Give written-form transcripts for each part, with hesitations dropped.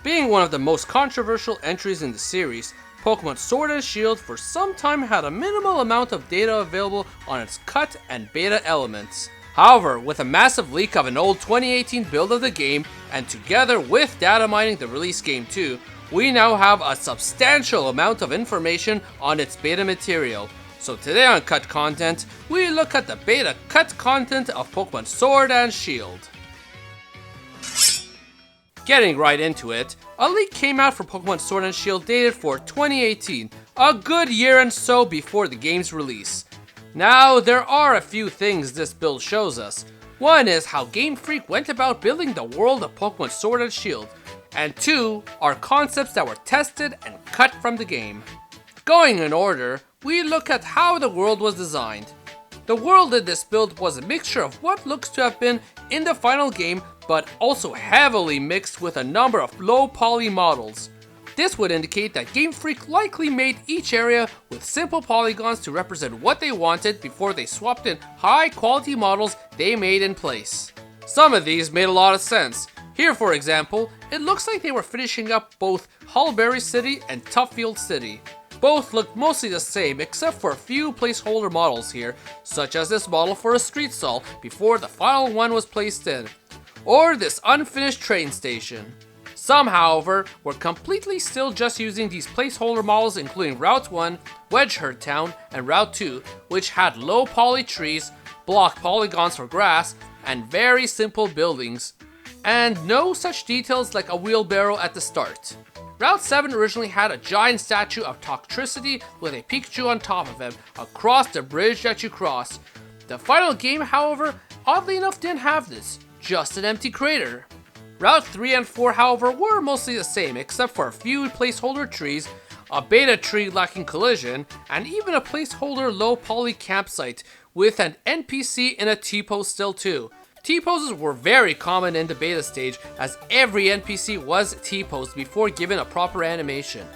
Being one of the most controversial entries in the series, Pokemon Sword and Shield for some time had a minimal amount of data available on its cut and beta elements. However, with a massive leak of an old 2018 build of the game, and together with data mining the release game too, we now have a substantial amount of information on its beta material. So today on Cut Content, we look at the beta cut content of Pokemon Sword and Shield. Getting right into it, a leak came out for Pokemon Sword and Shield dated for 2018, a good year and so before the game's release. Now, there are a few things this build shows us. One is how Game Freak went about building the world of Pokemon Sword and Shield, and two are concepts that were tested and cut from the game. Going in order, we look at how the world was designed. The world in this build was a mixture of what looks to have been in the final game, but also heavily mixed with a number of low poly models. This would indicate that Game Freak likely made each area with simple polygons to represent what they wanted before they swapped in high quality models they made in place. Some of these made a lot of sense. Here for example, it looks like they were finishing up both Hulberry City and Tuffield City. Both look mostly the same except for a few placeholder models here, such as this model for a street stall before the final one was placed in, or this unfinished train station. Some, however, were completely still just using these placeholder models, including Route 1, Wedgehurt Town, and Route 2, which had low poly trees, block polygons for grass, and very simple buildings, and no such details like a wheelbarrow at the start. Route 7 originally had a giant statue of Toxtricity with a Pikachu on top of him across the bridge that you cross. The final game, however, oddly enough didn't have this, just an empty crater. Route 3 and 4, however, were mostly the same except for a few placeholder trees, a beta tree lacking collision, and even a placeholder low poly campsite with an NPC in a T-pose still too. T-poses were very common in the beta stage as every NPC was T-posed before given a proper animation.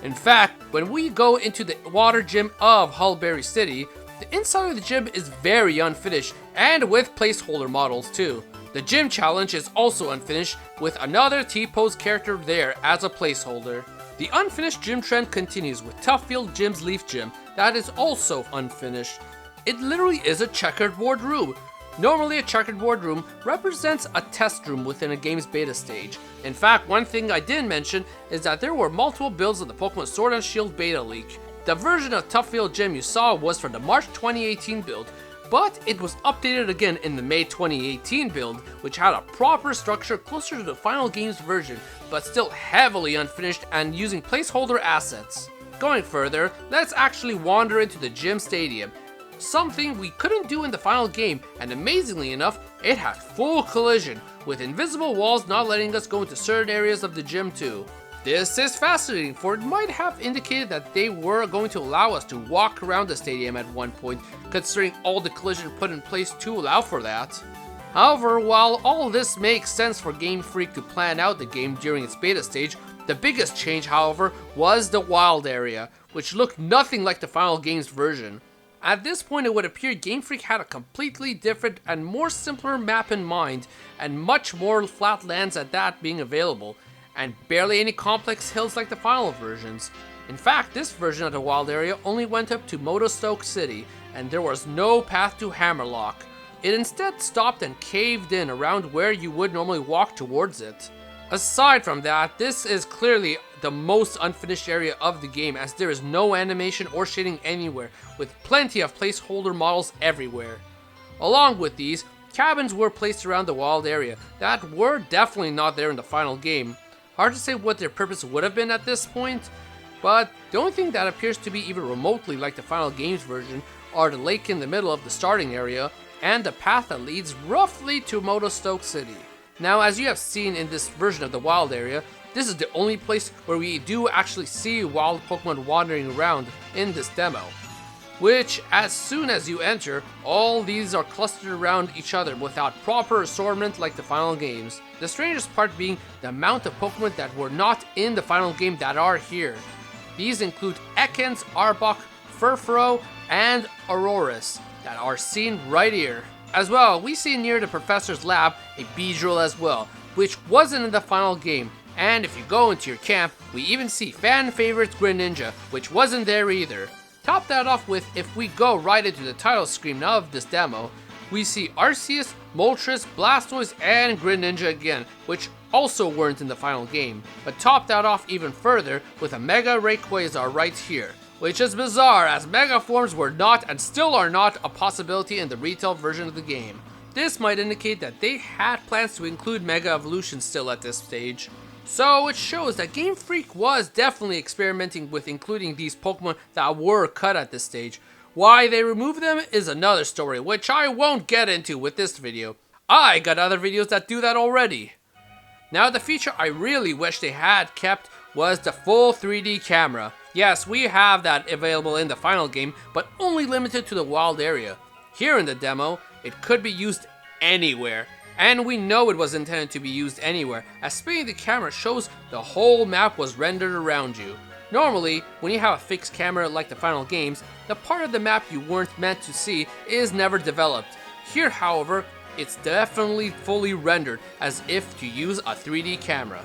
In fact, when we go into the water gym of Hulberry City, the inside of the gym is very unfinished and with placeholder models too. The gym challenge is also unfinished with another T-pose character there as a placeholder. The unfinished gym trend continues with Tuffield Gym's Leaf Gym that is also unfinished. It literally is a checkerboard room. Normally a checkerboard room represents a test room within a game's beta stage. In fact, one thing I didn't mention is that there were multiple builds of the Pokemon Sword and Shield beta leak. The version of Tuffield Gym you saw was for the March 2018 build, but it was updated again in the May 2018 build, which had a proper structure closer to the final game's version, but still heavily unfinished and using placeholder assets. Going further, let's actually wander into the gym stadium. Something we couldn't do in the final game, and amazingly enough, it had full collision, with invisible walls not letting us go into certain areas of the gym too. This is fascinating, for it might have indicated that they were going to allow us to walk around the stadium at one point, considering all the collision put in place to allow for that. However, while all this makes sense for Game Freak to plan out the game during its beta stage, the biggest change, however, was the wild area, which looked nothing like the final game's version. At this point, it would appear Game Freak had a completely different and more simpler map in mind, and much more flat lands at that being available, and barely any complex hills like the final versions. In fact, this version of the wild area only went up to Motostoke City, and there was no path to Hammerlock. It instead stopped and caved in around where you would normally walk towards it. Aside from that, this is clearly the most unfinished area of the game, as there is no animation or shading anywhere, with plenty of placeholder models everywhere. Along with these, cabins were placed around the wild area that were definitely not there in the final game. Hard to say what their purpose would have been at this point, but the only thing that appears to be even remotely like the final game's version are the lake in the middle of the starting area and the path that leads roughly to Motostoke City. Now, as you have seen in this version of the wild area, this is the only place where we do actually see wild Pokemon wandering around in this demo. Which, as soon as you enter, all these are clustered around each other without proper assortment like the final games. The strangest part being the amount of Pokemon that were not in the final game that are here. These include Ekans, Arbok, Furfrou, and Aurorus that are seen right here. As well, we see near the professor's lab a Beedrill as well, which wasn't in the final game, And if you go into your camp, we even see fan favorite Greninja, which wasn't there either. Top that off with, if we go right into the title screen of this demo, we see Arceus, Moltres, Blastoise, and Greninja again, which also weren't in the final game. But top that off even further with a Mega Rayquaza right here, which is bizarre as Mega forms were not and still are not a possibility in the retail version of the game. This might indicate that they had plans to include Mega Evolution still at this stage. So it shows that Game Freak was definitely experimenting with including these Pokemon that were cut at this stage. Why they removed them is another story, which I won't get into with this video. I got other videos that do that already. Now the feature I really wish they had kept was the full 3D camera. Yes, we have that available in the final game, but only limited to the wild area. Here in the demo, it could be used anywhere. And we know it was intended to be used anywhere, as spinning the camera shows the whole map was rendered around you. Normally, when you have a fixed camera like the final games, the part of the map you weren't meant to see is never developed. Here, however, it's definitely fully rendered as if to use a 3D camera.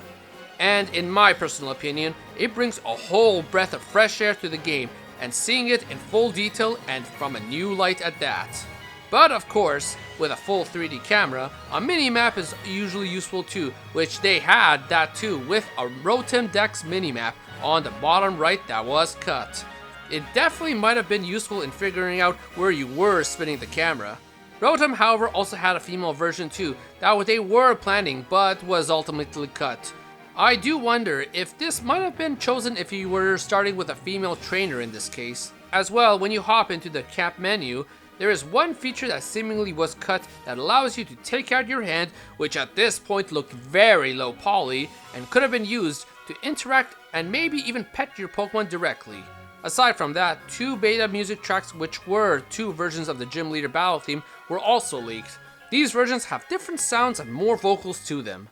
And in my personal opinion, it brings a whole breath of fresh air to the game, and seeing it in full detail and from a new light at that. But of course, with a full 3D camera, a mini-map is usually useful too, which they had that too with a Rotom Dex mini-map on the bottom right that was cut. It definitely might have been useful in figuring out where you were spinning the camera. Rotom, however, also had a female version too, that they were planning but was ultimately cut. I do wonder if this might have been chosen if you were starting with a female trainer in this case. As well, when you hop into the camp menu, there is one feature that seemingly was cut that allows you to take out your hand, which at this point looked very low poly and could have been used to interact and maybe even pet your Pokemon directly. Aside from that, 2 beta music tracks, which were 2 versions of the Gym Leader battle theme, were also leaked. These versions have different sounds and more vocals to them.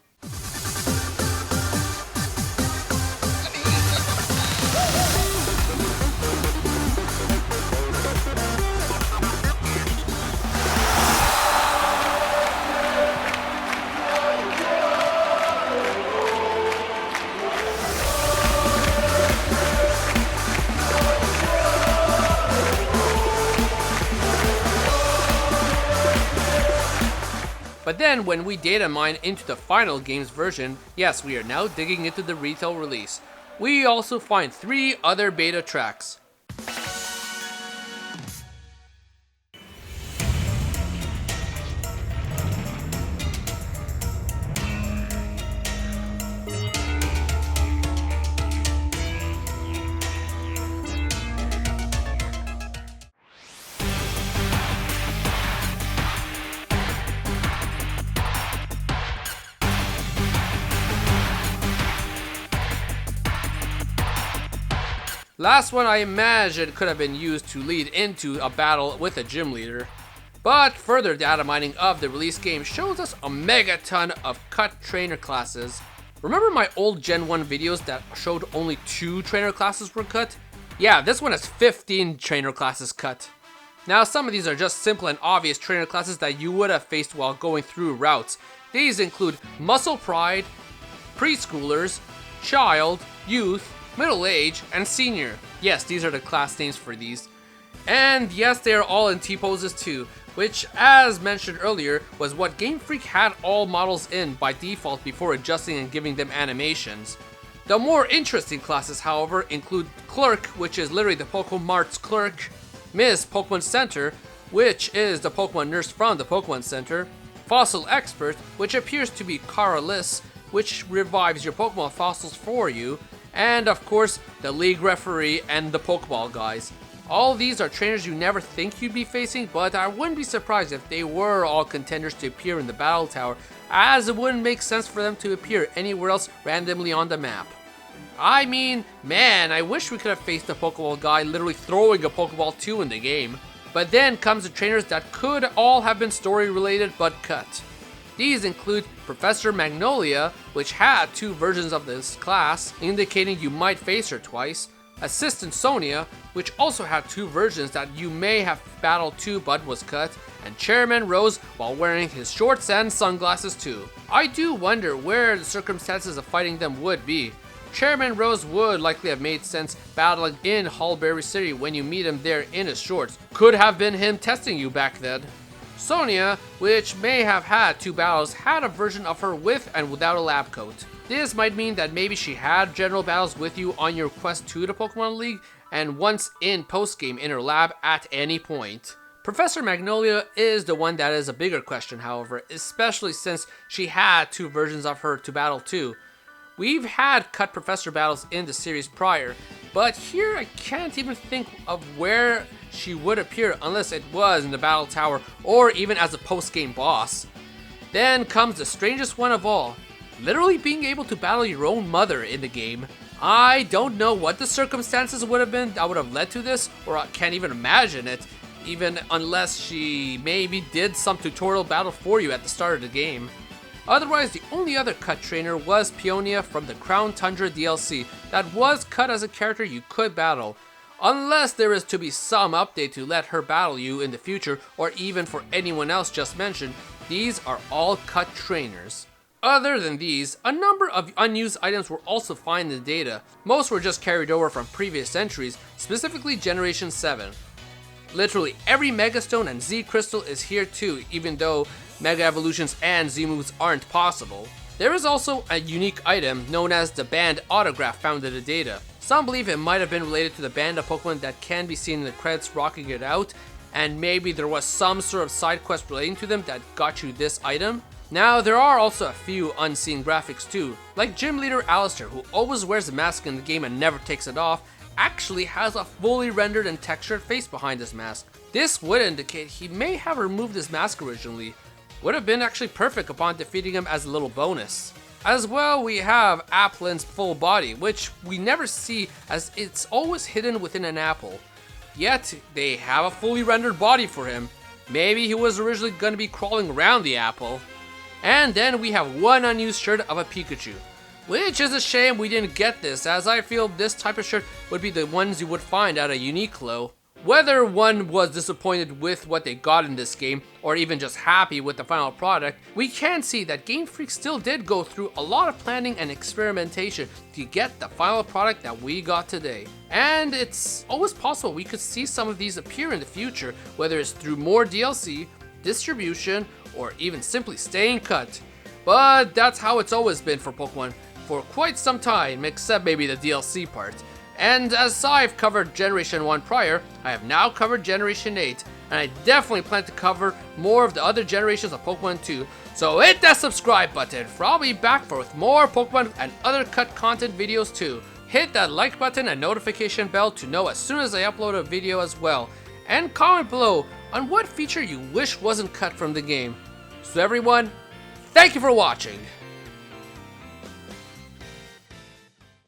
But then when we data mine into the final game's version, yes, we are now digging into the retail release. We also find 3 other beta tracks. Last one I imagine could have been used to lead into a battle with a gym leader. But further data mining of the release game shows us a megaton of cut trainer classes. Remember my old Gen 1 videos that showed only 2 trainer classes were cut? Yeah, this one has 15 trainer classes cut. Now some of these are just simple and obvious trainer classes that you would have faced while going through routes. These include Muscle Pride, Preschoolers, Child, Youth, Middle Age, and Senior. Yes, these are the class names for these. And yes, they are all in T-poses too, which, as mentioned earlier, was what Game Freak had all models in by default before adjusting and giving them animations. The more interesting classes, however, include Clerk, which is literally the Pokemon Mart's clerk, Miss Pokemon Center, which is the Pokemon nurse from the Pokemon Center, Fossil Expert, which appears to be Caralis, which revives your Pokemon fossils for you, and of course, the League Referee and the Pokeball guys. All these are trainers you never think you'd be facing, but I wouldn't be surprised if they were all contenders to appear in the Battle Tower, as it wouldn't make sense for them to appear anywhere else randomly on the map. I mean, man, I wish we could have faced the Pokeball guy literally throwing a Pokeball too in the game. But then comes the trainers that could all have been story related but cut. These include Professor Magnolia, which had 2 versions of this class, indicating you might face her twice, Assistant Sonia, which also had 2 versions that you may have battled too but was cut, and Chairman Rose while wearing his shorts and sunglasses too. I do wonder where the circumstances of fighting them would be. Chairman Rose would likely have made sense battling in Hulberry City when you meet him there in his shorts. Could have been him testing you back then. Sonia, which may have had 2 battles, had a version of her with and without a lab coat. This might mean that maybe she had general battles with you on your quest to the Pokemon League and once in post-game in her lab at any point. Professor Magnolia is the one that is a bigger question, however, especially since she had 2 versions of her to battle too. We've had cut Professor battles in the series prior, but here I can't even think of where she would appear unless it was in the Battle Tower or even as a post-game boss. Then comes the strangest one of all, literally being able to battle your own mother in the game. I don't know what the circumstances would have been that would have led to this, or I can't even imagine it, even unless she maybe did some tutorial battle for you at the start of the game. Otherwise, the only other cut trainer was Peonia from the Crown Tundra DLC that was cut as a character you could battle, unless there is to be some update to let her battle you in the future, or even for anyone else just mentioned. These are all cut trainers. Other than these, a number of unused items were also found in the data. Most were just carried over from previous entries, specifically Generation 7. Literally every Mega Stone and Z Crystal is here too, even though Mega Evolutions and Z moves aren't possible. There is also a unique item known as the Band Autograph found in the data. Some believe it might have been related to the band of Pokemon that can be seen in the credits rocking it out, and maybe there was some sort of side quest relating to them that got you this item. Now, there are also a few unseen graphics too, like Gym Leader Alistair, who always wears a mask in the game and never takes it off, actually has a fully rendered and textured face behind his mask. This would indicate he may have removed his mask originally. Would have been actually perfect upon defeating him as a little bonus. As well, we have Applin's full body, which we never see as it's always hidden within an apple. Yet, they have a fully rendered body for him. Maybe he was originally going to be crawling around the apple. And then we have one unused shirt of a Pikachu, which is a shame we didn't get this, as I feel this type of shirt would be the ones you would find at a Uniqlo. Whether one was disappointed with what they got in this game, or even just happy with the final product, we can see that Game Freak still did go through a lot of planning and experimentation to get the final product that we got today. And it's always possible we could see some of these appear in the future, whether it's through more DLC, distribution, or even simply staying cut. But that's how it's always been for Pokemon for quite some time, except maybe the DLC part. And as I've covered Generation 1 prior, I have now covered Generation 8, and I definitely plan to cover more of the other generations of Pokemon too. So hit that subscribe button, for I'll be back for with more Pokemon and other cut content videos too. Hit that like button and notification bell to know as soon as I upload a video as well. And comment below on what feature you wish wasn't cut from the game. So everyone, thank you for watching.